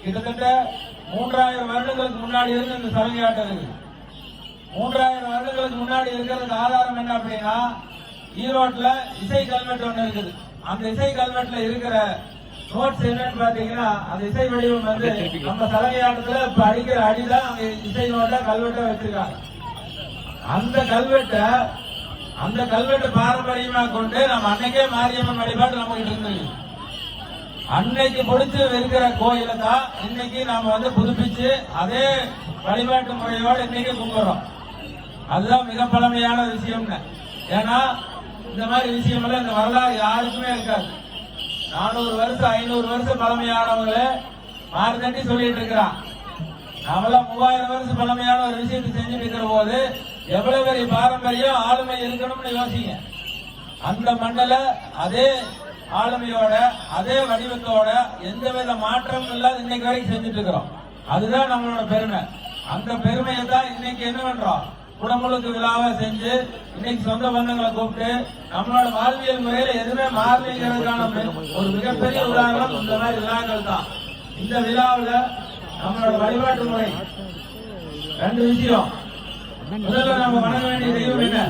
கிட்டத்தட்ட 3000 வருடங்களுக்கு முன்னாடி இருந்து இந்த சலங்கையாட்டம் இருக்கு. 3000 வருடங்களுக்கு முன்னாடி இருக்கிறதுக்கு ஆதாரம் என்ன அப்படின்னா, ஈரோட்ல இசை கல்வெட்டு ஒண்ணு இருக்குது. அந்த இசை கல்வெட்டுல இருக்கிற நோட்ஸ் என்னன்னு பாத்தீங்கன்னா, அந்த இசை வடிவம் வந்து நம்ம சலங்கையாட்டத்துல இப்ப அடிக்கிற அடிதான் அங்க இசை நோட்டா கல்வெட்டை வச்சிருக்காங்க. அந்த கல்வெட்டு பாரம்பரியமா கொண்டு நம்ம அன்னைக்கே மாரியம்மன் வழிபாடு நம்ம கிட்ட இருந்தது. அன்னைக்கு பிடிச்சு இருக்கிற கோயில தான் இன்னைக்கு நாம வந்து புதுப்பிச்சு அதே வழிபாட்டு முறையோடு இன்னைக்கு கும்பிடுறோம். அதுதான் மிக பழமையான விஷயம். ஏன்னா இந்த மாதிரி விஷயம் எல்லாம் இந்த வரலாறு யாருக்குமே இருக்காது. 400 வருஷம் 500 வருஷம் பழமையானவங்களே மாறு தட்டி சொல்லிட்டு இருக்கிறான். நாமெல்லாம் 3000 வருஷம் பழமையான ஒரு விஷயத்தை செஞ்சுட்டு இருக்கிற போது எவ்வளவு பெரிய பாரம்பரியம் ஆளுமை இருக்கணும்னு யோசிங்க. அந்த மண்டல அதே ஆளுமையோட அதே வடிவத்தோட எந்தவித மாற்றமும் இல்லாத இன்னைக்கு வரைக்கும் செஞ்சுட்டு இருக்கிறோம். அதுதான் நம்மளோட பெருமை. அந்த பெருமையை தான் இன்னைக்கு என்ன பண்றோம், குடமுழுக்கு விழாவை செஞ்சு இன்னைக்கு சொந்த பந்தங்களை கூப்பிட்டு நம்மளோட வாழ்வியல் முறையில எதுவுமே மாறலைங்கிறதுக்கான ஒரு மிகப்பெரிய உதாரணம் இந்த மாதிரி விழாக்கள் தான். இந்த விழாவில் நம்மளோட வழிபாட்டு முறை 2 விஷயம். முதல்ல நம்ம வணங்க வேண்டிய தெய்வம் என்ன?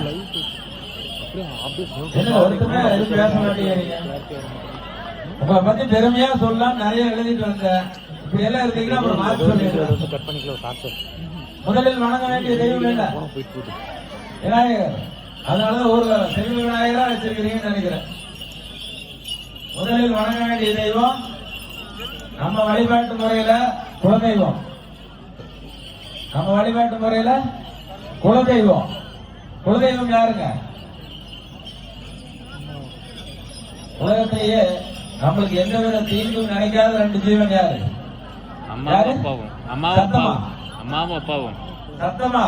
ஒருத்தமே பேச மாட்டேங்கிறீங்க. உங்களை பத்தி பெருமையா சொல்லலாம் நிறைய எழுதிட்டு வந்தேன். இப்படி எல்லாம் இருந்தீங்கன்னா அப்புறம் மாற்றி சொல்லிடுறேன். முதலில் வணங்க வேண்டிய தெய்வம் என்ன? விநாயகர். அதனாலதான் ஊர்ல செல்வ விநாயகரா வச்சிருக்கிறீங்கன்னு நினைக்கிறேன். முதலில் வணங்க வேண்டிய தெய்வம் நம்ம வழிபாட்டு முறையில குலதெய்வம். நம்ம வழிபாட்டு முறையில குலதெய்வம். குலதெய்வம் யாருங்க? உலகத்திலேயே நம்மளுக்கு எந்தவித தீங்கும் நினைக்காத 2 ஜீவன் யாரு? அம்மாவும் அப்பாவும். சத்தமா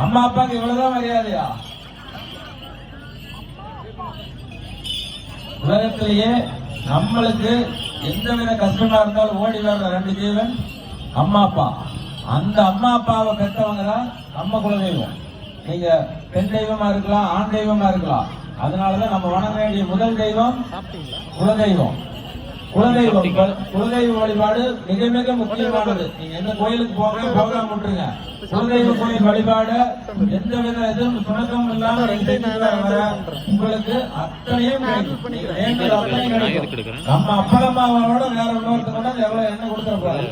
அம்மா அப்பாக்கு இவ்வளவுதான் மரியாதையா? உலகத்திலேயே நம்மளுக்கு எந்தவித கஷ்டமா இருந்தாலும் ஓடி வர்ற 2 ஜீவன் அம்மா அப்பா. அந்த அம்மா அப்பாவை பெற்றவங்க தான் நம்ம குலதெய்வம். நீங்க பெண் தெய்வமா இருக்கலாம், ஆண் தெய்வமா இருக்கலாம். அதனாலதான் நம்ம வணங்க வேண்டிய முதல் தெய்வம் குலதெய்வம். குலதெய்வ வழிபாடு மிக மிக முக்கியமானது. நீங்க எந்த கோயிலுக்கு போகாம விட்டுருங்க. குலதெய்வ கோயில் வழிபாடு எந்த வித எதுவும் சுணக்கம் இல்லாம உங்களுக்கு அத்தனையும் கிடைக்கும். நம்ம அப்பளம்மாவோட வேற இன்னொருத்த கூட எவ்வளவு எண்ணெய் கொடுத்துருப்பாரு.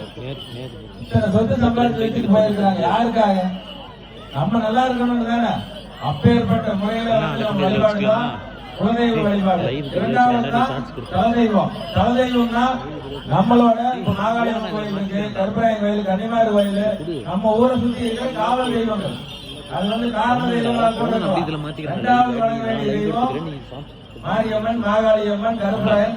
இத்தனை சொத்து சம்பாதிச்சு வச்சுட்டு போயிருக்காங்க. யாருக்காக? நம்ம நல்லா இருக்கணும்னு தானே. அப்பேற்பட்ட முறையில வழிபாடுதான் குலதெய்வ வழிபாடு. 2வது தான் தலதெய்வம். தலதெய்வம்னா நம்மளோட இப்ப நாகாலயம் கோயில் இருக்கு, கருப்பராயன் கோயில், கன்னிமார் கோயில், நம்ம ஊரை சுத்தி இருக்கிற காவல் தெய்வங்கள். அது வந்து காரண தெய்வங்களா கூட. 2வது வணங்க வேண்டிய தெய்வம் மாரியம்மன், மாகாளியம்மன், கருப்பராயன்.